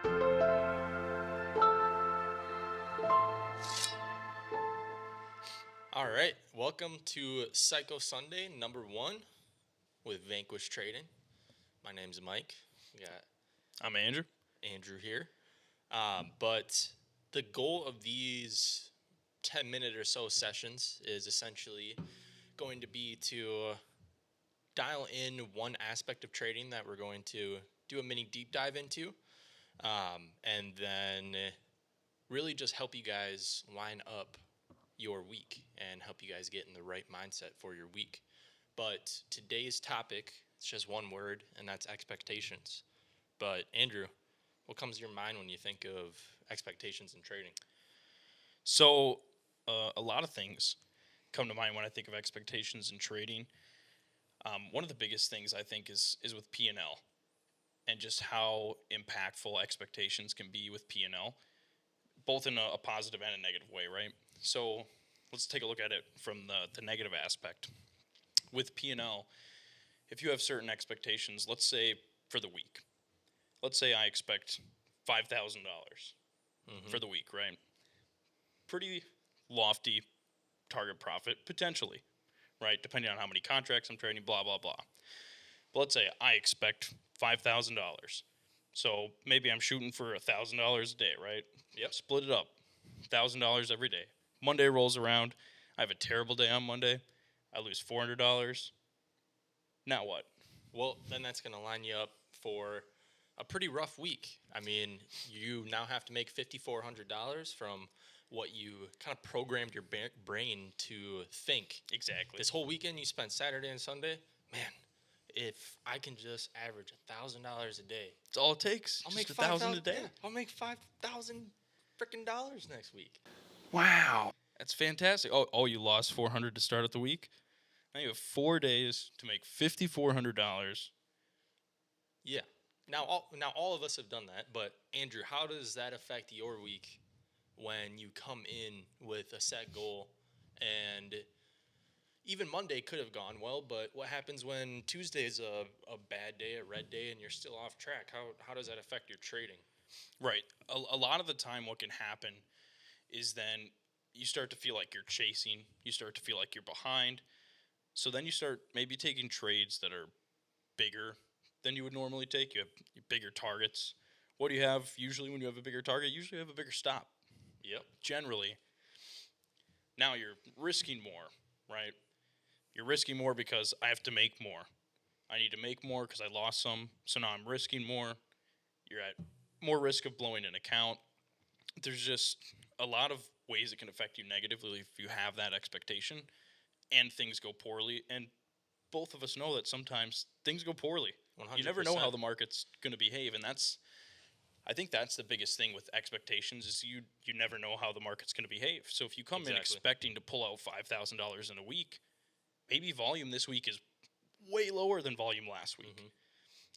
All right, welcome to Psycho Sunday number 1 with Vanquished Trading. My name's Mike. We got I'm Andrew. Andrew here. But the goal of these 10-minute or so sessions is essentially going to be to dial in one aspect of trading that we're going to do a mini deep dive into, and then really just help you guys line up your week and help you guys get in the right mindset for your week. But today's topic, it's just one word, and that's expectations. But Andrew, what comes to your mind when you think of expectations in trading? So, a lot of things come to mind when I think of expectations in trading. One of the biggest things I think is with P&L and just how impactful expectations can be with P&L, both in a positive and a negative way, right? So, let's take a look at it from the negative aspect. With P&L, if you have certain expectations, let's say for the week, let's say I expect $5,000 for the week, right? Pretty lofty target profit, potentially, right? Depending on how many contracts I'm trading, blah, blah, blah. But let's say I expect $5,000. So maybe I'm shooting for $1,000 a day, right? Yep. Split it up, $1,000 every day. Monday rolls around. I have a terrible day on Monday. I lose $400. Now what? Well, then that's going to line you up for a pretty rough week. I mean, you now have to make $5,400 from what you kind of programmed your brain to think. Exactly. This whole weekend you spent Saturday and Sunday, man, if I can just average $1,000 a day, It's all it takes. I'll Just make 1,000 a day. Yeah, I'll make 5,000 freaking dollars next week. Wow. That's fantastic. Oh, you lost 400 to start at the week? Now you have 4 days to make $5,400. Yeah. Now all of us have done that, but Andrew, how does that affect your week when you come in with a set goal and even Monday could have gone well, but what happens when Tuesday is a bad day, a red day, and you're still off track? How does that affect your trading? Right. A lot of the time what can happen is then you start to feel like you're chasing. You start to feel like you're behind. So then you start maybe taking trades that are bigger than you would normally take. You have bigger targets. What do you have usually when you have a bigger target? Usually you have a bigger stop. Yep. Generally. Now you're risking more, right? You're risking more because I have to make more. I need to make more because I lost some, so now I'm risking more. You're at more risk of blowing an account. There's just a lot of ways it can affect you negatively if you have that expectation and things go poorly. And both of us know that sometimes things go poorly. 100%. You never know how the market's going to behave, and I think that's the biggest thing with expectations is you never know how the market's going to behave. So if you come in expecting to pull out $5,000 in a week, maybe volume this week is way lower than volume last week. Mm-hmm.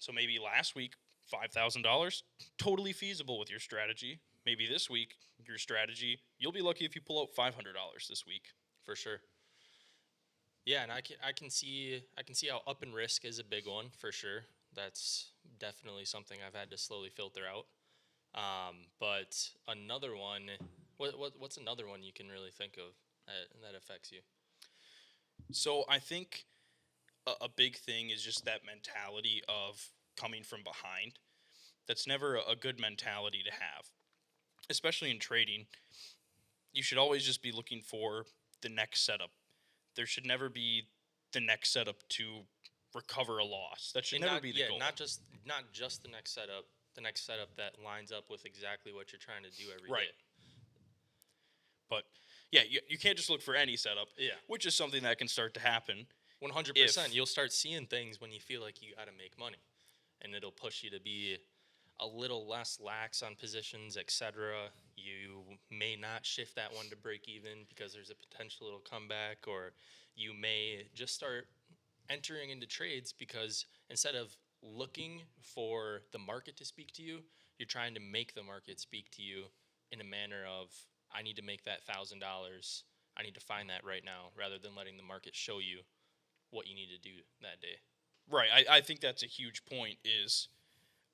So maybe last week, $5,000, totally feasible with your strategy. Maybe this week, your strategy, you'll be lucky if you pull out $500 this week. For sure. Yeah, and I can see how up in risk is a big one for sure. That's definitely something I've had to slowly filter out. But another one, what's another one you can really think of that affects you? So I think a big thing is just that mentality of coming from behind. That's never a good mentality to have, especially in trading. You should always just be looking for the next setup. There should never be the next setup to recover a loss. That should never be the goal. Not just the next setup. The next setup that lines up with exactly what you're trying to do every day. But yeah, you can't just look for any setup. Yeah, which is something that can start to happen. 100%. You'll start seeing things when you feel like you got to make money, and it'll push you to be a little less lax on positions, etc. You may not shift that one to break even because there's a potential it'll come back, or you may just start entering into trades because instead of looking for the market to speak to you, you're trying to make the market speak to you in a manner of, I need to make that $1,000. I need to find that right now, rather than letting the market show you what you need to do that day. Right. I think that's a huge point, is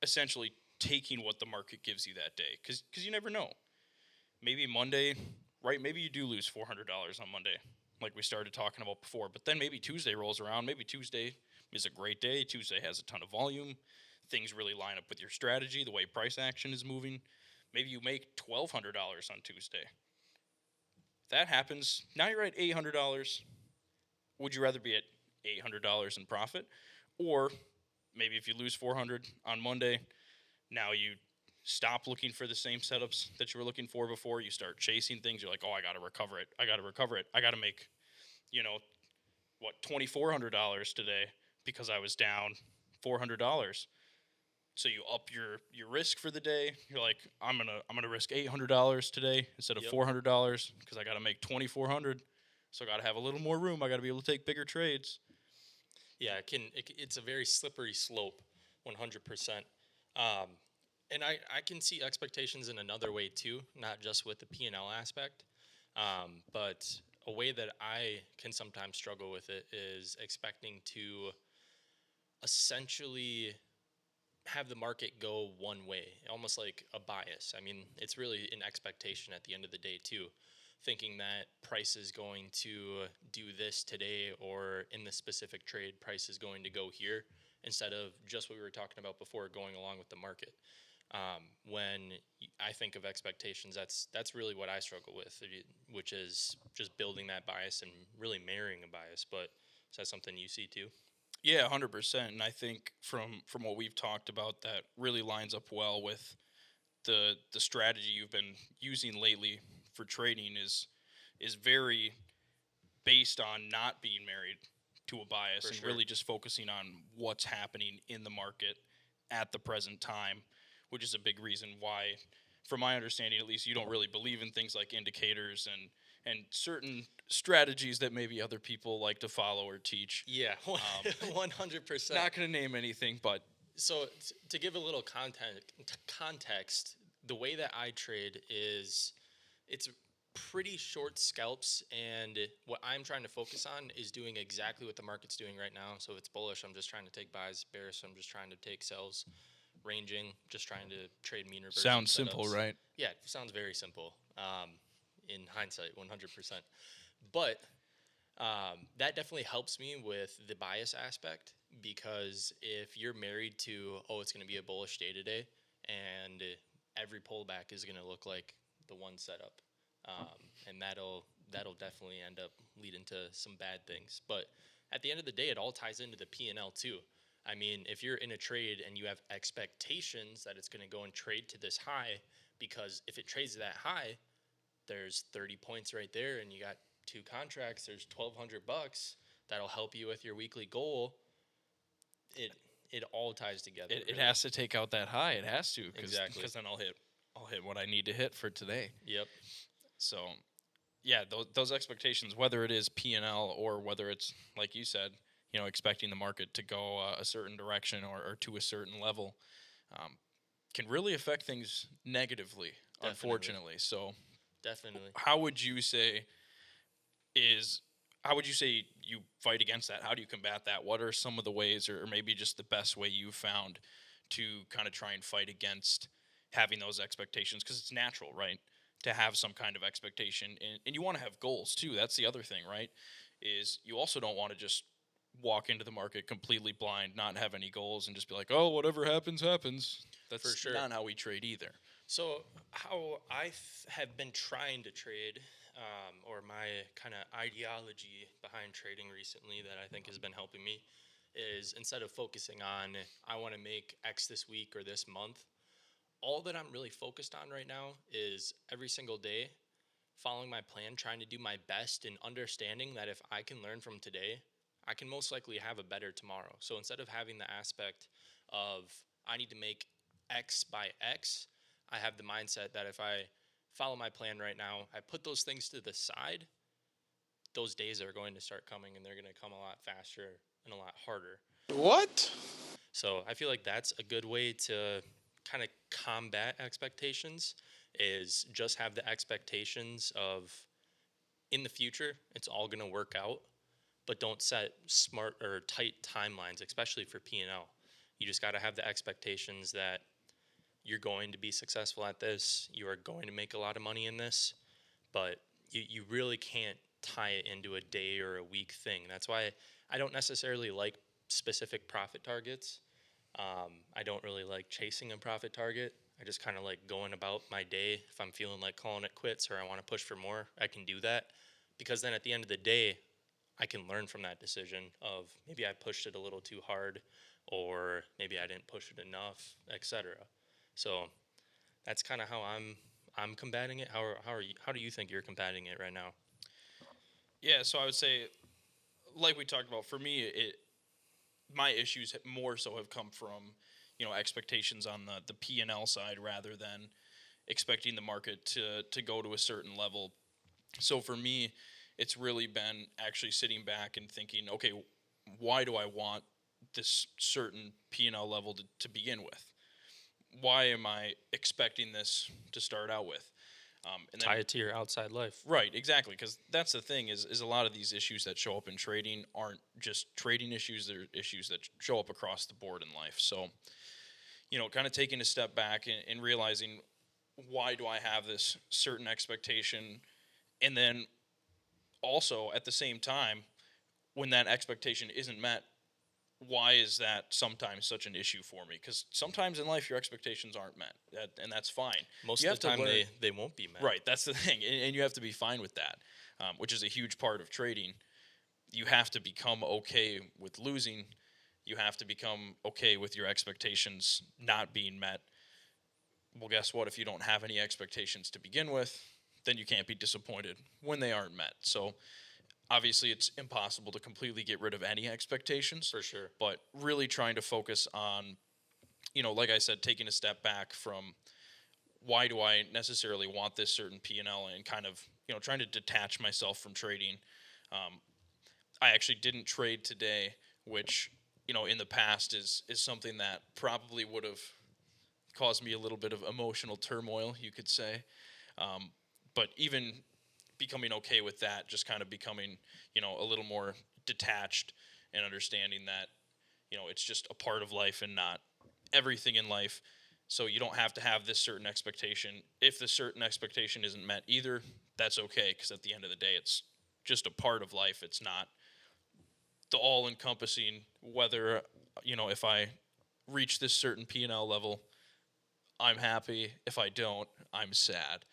essentially taking what the market gives you that day, because you never know. Maybe Monday, right? Maybe you do lose $400 on Monday, like we started talking about before. But then maybe Tuesday rolls around. Maybe Tuesday is a great day. Tuesday has a ton of volume. Things really line up with your strategy, the way price action is moving. Maybe you make $1,200 on Tuesday. If that happens, now you're at $800. Would you rather be at $800 in profit, or maybe if you lose 400 on Monday, now you stop looking for the same setups that you were looking for before. You start chasing things. You're like, oh, I got to recover it. I got to recover it. I got to make, $2,400 today because I was down $400. So you up your risk for the day. You're like, I'm gonna risk $800 today instead of Yep. $400 because I got to make 2,400. So I got to have a little more room. I got to be able to take bigger trades. Yeah, it's a very slippery slope, 100%. And I can see expectations in another way too, not just with the P&L aspect, but a way that I can sometimes struggle with it is expecting to essentially have the market go one way, almost like a bias. I mean, it's really an expectation at the end of the day too, thinking that price is going to do this today, or in this specific trade, price is going to go here, instead of just what we were talking about before, going along with the market. When I think of expectations, that's really what I struggle with, which is just building that bias and really marrying a bias. But is that something you see too? Yeah, 100%. And I think from what we've talked about, that really lines up well with the strategy you've been using lately for trading is very based on not being married to a bias, For and sure. really just focusing on what's happening in the market at the present time, which is a big reason why, from my understanding at least, you don't really believe in things like indicators and certain strategies that maybe other people like to follow or teach. Yeah, 100%. Not going to name anything, but So to give a little context, the way that I trade is it's pretty short scalps, and what I'm trying to focus on is doing exactly what the market's doing right now. So if it's bullish, I'm just trying to take buys. Bearish, I'm just trying to take sells. Ranging, just trying to trade mean reversion sounds simple, setups. right? Yeah, it sounds very simple. In hindsight, 100%. But that definitely helps me with the bias aspect, because if you're married to, oh, it's going to be a bullish day today, and every pullback is going to look like the one setup, and that'll definitely end up leading to some bad things. But at the end of the day, it all ties into the P&L too. I mean, if you're in a trade and you have expectations that it's going to go and trade to this high, because if it trades that high, there's 30 points right there, and you got two contracts, there's $1,200 that'll help you with your weekly goal. It all ties together. It really. has to take out that high. It has to, Exactly. because then I'll hit what I need to hit for today. Yep. So, yeah, those expectations, whether it is P&L or whether it's, like you said, expecting the market to go a certain direction or to a certain level, can really affect things negatively, Definitely. unfortunately. So, Definitely. how would you say you fight against that? How do you combat that? What are some of the ways, or maybe just the best way you've found to kind of try and fight against having those expectations? Because it's natural, right, to have some kind of expectation, and you want to have goals too. That's the other thing, right, is you also don't want to just walk into the market completely blind, not have any goals, and just be like, oh, whatever happens, happens. That's For sure. not how we trade either. So how I have been trying to trade, or my kind of ideology behind trading recently that I think has been helping me, is instead of focusing on, I want to make X this week or this month, all that I'm really focused on right now is every single day following my plan, trying to do my best, and understanding that if I can learn from today, I can most likely have a better tomorrow. So instead of having the aspect of, I need to make X by X, I have the mindset that if I follow my plan right now, I put those things to the side, those days are going to start coming, and they're going to come a lot faster and a lot harder. What? So I feel like that's a good way to kind of combat expectations, is just have the expectations of, in the future, it's all going to work out, but don't set smart or tight timelines, especially for P&L. You just got to have the expectations that you're going to be successful at this. You are going to make a lot of money in this, but you really can't tie it into a day or a week thing. That's why I don't necessarily like specific profit targets. I don't really like chasing a profit target. I just kind of like going about my day. If I'm feeling like calling it quits or I want to push for more, I can do that. Because then at the end of the day, I can learn from that decision of maybe I pushed it a little too hard or maybe I didn't push it enough, etc. So that's kind of how I'm combating it. How do you think you're combating it right now? Yeah, so I would say, like we talked about, for me, my issues more so have come from, expectations on the P&L side rather than expecting the market to go to a certain level. So for me, it's really been actually sitting back and thinking, okay, why do I want this certain P&L level to begin with? Why am I expecting this to start out with? And then Tie it to your outside life. Right, exactly, because that's the thing is a lot of these issues that show up in trading aren't just trading issues; they're issues that show up across the board in life. So, kind of taking a step back and realizing why do I have this certain expectation, and then also at the same time, when that expectation isn't met, why is that sometimes such an issue for me? Because sometimes in life your expectations aren't met, and that's fine. Most You of have the to time learn. they won't be met. Right, that's the thing, and you have to be fine with that, which is a huge part of trading. You have to become okay with losing. You have to become okay with your expectations not being met. Well, guess what? If you don't have any expectations to begin with, then you can't be disappointed when they aren't met. So, obviously, it's impossible to completely get rid of any expectations, For sure. but really trying to focus on, like I said, taking a step back from why do I necessarily want this certain P&L and kind of, trying to detach myself from trading. Um, I actually didn't trade today, which, in the past is something that probably would have caused me a little bit of emotional turmoil, you could say. Um, but even becoming okay with that, just kind of becoming, a little more detached and understanding that, it's just a part of life and not everything in life. So you don't have to have this certain expectation. If the certain expectation isn't met either, that's okay, because at the end of the day, it's just a part of life. It's not the all encompassing whether, if I reach this certain P&L level, I'm happy. If I don't, I'm sad.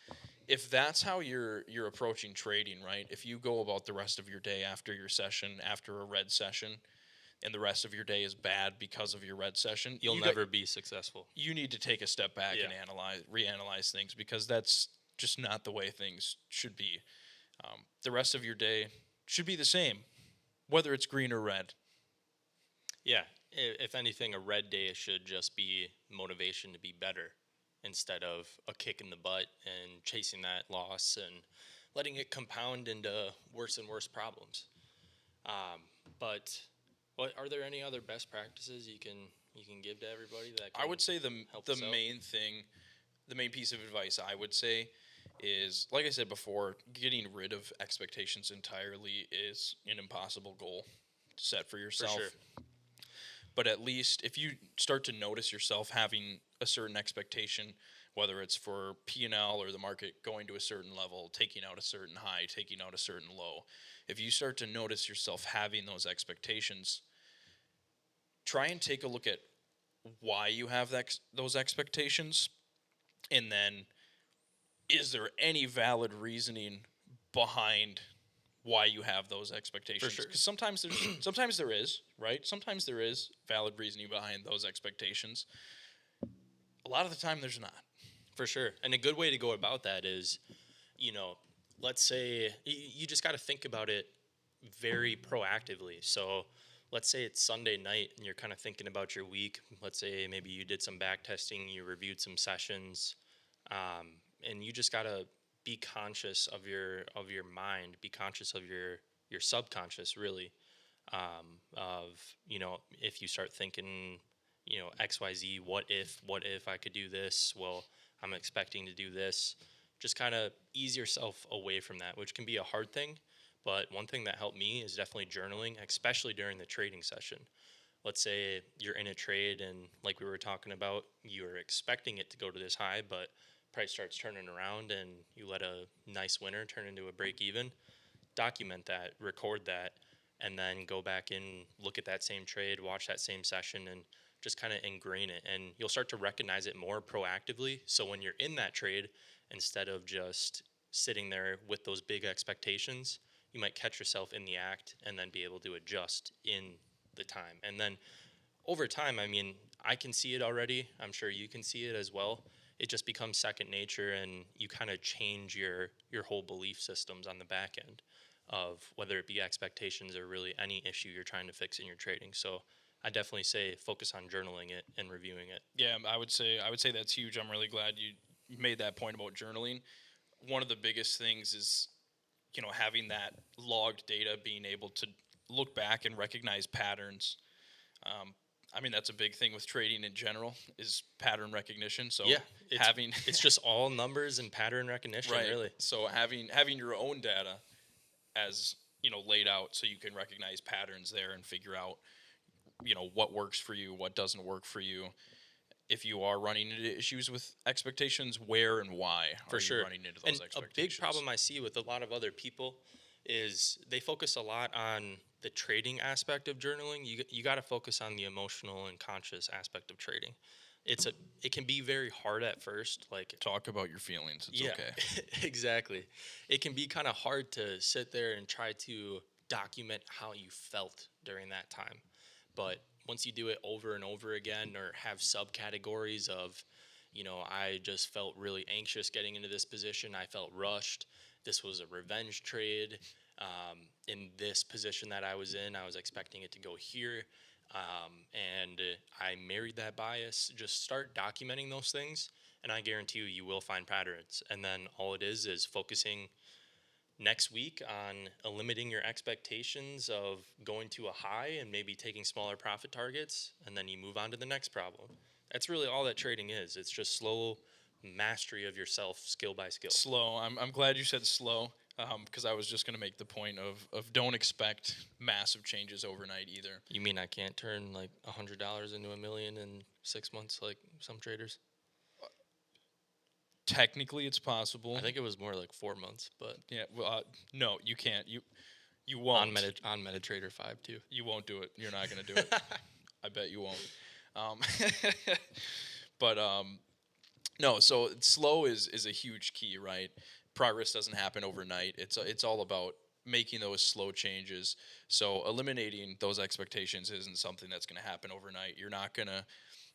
If that's how you're approaching trading, right? If you go about the rest of your day after your session, after a red session, and the rest of your day is bad because of your red session, You'll never be successful. you need to take a step back Yeah. and reanalyze things, because that's just not the way things should be. The rest of your day should be the same, whether it's green or red. Yeah. If anything, a red day should just be motivation to be better instead of a kick in the butt and chasing that loss and letting it compound into worse and worse problems. Um, but what are there any other best practices you can give to everybody that I can would say the help the us out? main thing, the main piece of advice I would say is, like I said before, getting rid of expectations entirely is an impossible goal to set for For sure. yourself. But at least if you start to notice yourself having a certain expectation, whether it's for P&L or the market going to a certain level, taking out a certain high, taking out a certain low, if you start to notice yourself having those expectations, try and take a look at why you have those expectations, and then is there any valid reasoning behind why you have those For expectations? sure. Because sometimes there is, right? Sometimes there is valid reasoning behind those expectations. A lot of the time there's not. For sure. And a good way to go about that is, you know, let's say you just got to think about it very proactively. So let's say it's Sunday night and you're kind of thinking about your week. Let's say maybe you did some back testing, you reviewed some sessions, and you just got to be conscious of your mind, be conscious of your subconscious, really, of, if you start thinking, XYZ, what if I could do this? Well, I'm expecting to do this. Just kind of ease yourself away from that, which can be a hard thing. But one thing that helped me is definitely journaling, especially during the trading session. let's say you're in a trade and like we were talking about, you're expecting it to go to this high, but price starts turning around and you let a nice winner turn into a break even. Document that, record that, and then go back and look at that same trade, watch that same session, and just kind of ingrain it. And you'll start to recognize it more proactively. So when you're in that trade, instead of just sitting there with those big expectations, you might catch yourself in the act and then be able to adjust in the time. And then over time, I mean, I can see it already. I'm sure you can see it as well. It just becomes second nature, and you kind of change your whole belief systems on the back end of whether it be expectations or really any issue you're trying to fix in your trading. So I definitely say focus on journaling it and reviewing it. Yeah, I would say that's huge. I'm really glad you made that point about journaling. One of the biggest things is, having that logged data, being able to look back and recognize patterns. Um, I mean, that's a big thing with trading in general is pattern recognition. So Yeah, having it's just all numbers and pattern recognition, right. really. So having your own data as laid out, so you can recognize patterns there and figure out what works for you, what doesn't work for you. If you are running into issues with expectations, where and why For are you sure. running into And those a expectations? big problem I see with a lot of other people is they focus a lot on the trading aspect of journaling. You got to focus on the emotional and conscious aspect of trading. It can be very hard at first, like Talk about your feelings. It's yeah, okay. exactly. It can be kind of hard to sit there and try to document how you felt during that time. But once you do it over and over again, or have subcategories of, I just felt really anxious getting into this position. I felt rushed. This was a revenge trade. In this position that I was in, I was expecting it to go here. And I married that bias. Just start documenting those things, and I guarantee you will find patterns. And then all it is focusing next week on limiting your expectations of going to a high and maybe taking smaller profit targets, and then you move on to the next problem. That's really all that trading is. It's just slow mastery of yourself, skill by skill. Slow. I'm glad you said slow, because I was just going to make the point of don't expect massive changes overnight either. You mean I can't turn like $100 into $1 million in 6 months like some traders? Technically, it's possible. I think it was more like 4 months, but Yeah. Well, no, you can't. You on won't. MetaTrader 5 too. You won't do it. You're not going to do it. I bet you won't. Um, but no. So slow is a huge key, right? Progress doesn't happen overnight. It's all about making those slow changes. So eliminating those expectations isn't something that's going to happen overnight. You're not going to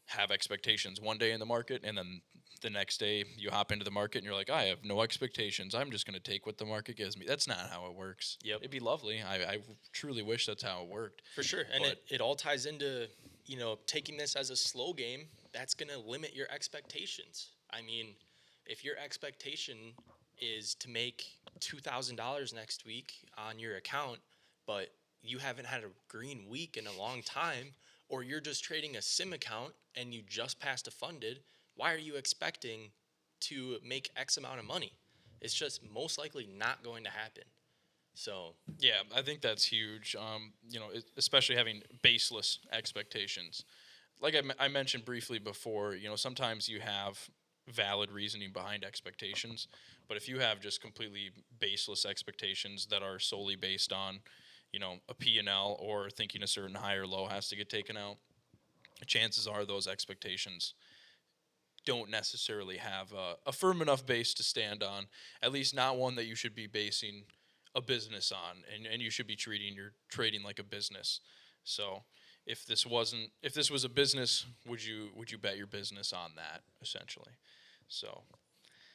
have expectations one day in the market, and then the next day you hop into the market and you're like, I have no expectations. I'm just going to take what the market gives me. That's not how it works. Yep. It'd be lovely. I truly wish that's how it worked. For sure. And But- it all ties into, taking this as a slow game. That's going to limit your expectations. I mean, if your expectation is to make $2,000 next week on your account, but you haven't had a green week in a long time, or you're just trading a sim account and you just passed a funded, why are you expecting to make X amount of money? It's just most likely not going to happen. So Yeah, I think that's huge. Especially having baseless expectations. Like I mentioned briefly before, sometimes you have valid reasoning behind expectations, but if you have just completely baseless expectations that are solely based on, a P&L or thinking a certain high or low has to get taken out, chances are those expectations don't necessarily have a firm enough base to stand on, at least not one that you should be basing a business on, and you should be treating your trading like a business. So if this was a business, would you bet your business on that essentially? So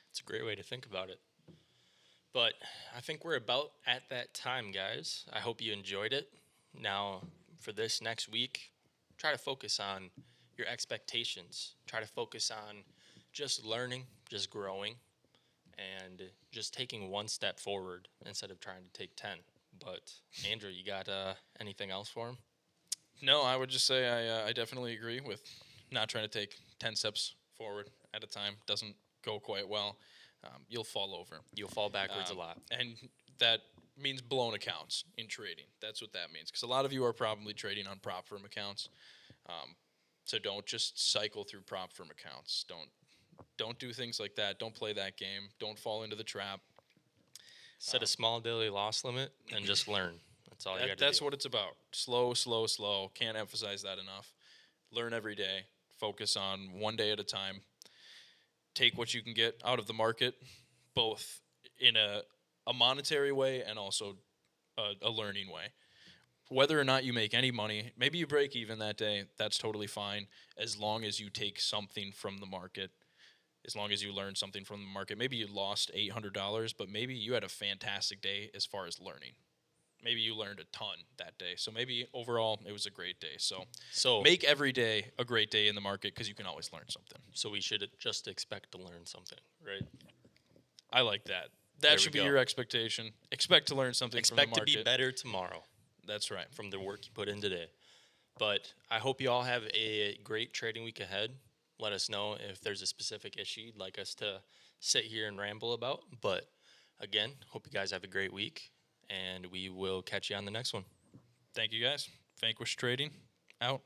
it's a great way to think about it. But I think we're about at that time, guys. I hope you enjoyed it. Now, for this next week, try to focus on your expectations. Try to focus on just learning, just growing, and just taking one step forward instead of trying to take 10. But, Andrew, you got anything else for him? no, I would just say I definitely agree with not trying to take 10 steps forward at a time. Doesn't go quite well. You'll fall over. You'll fall backwards a lot. And that means blown accounts in trading. That's what that means. Because a lot of you are probably trading on prop firm accounts. So don't just cycle through prop firm accounts. Don't do things like that. Don't play that game. Don't fall into the trap. Set a small daily loss limit and just learn. That's all you got to do. That's what it's about. Slow, slow, slow. Can't emphasize that enough. Learn every day. Focus on one day at a time. Take what you can get out of the market, both in a monetary way and also a learning way. Whether or not you make any money, maybe you break even that day, that's totally fine, as long as you take something from the market, as long as you learn something from the market. Maybe you lost $800, but maybe you had a fantastic day as far as learning. Maybe you learned a ton that day. So maybe overall it was a great day. So make every day a great day in the market, because you can always learn something. So we should just expect to learn something, right? I like that. That should be your expectation. Expect to learn something from the market. Expect to be better tomorrow. That's right. From the work you put in today. But I hope you all have a great trading week ahead. Let us know if there's a specific issue you'd like us to sit here and ramble about. But again, hope you guys have a great week, and we will catch you on the next one. Thank you, guys. Vanquished Trading, out.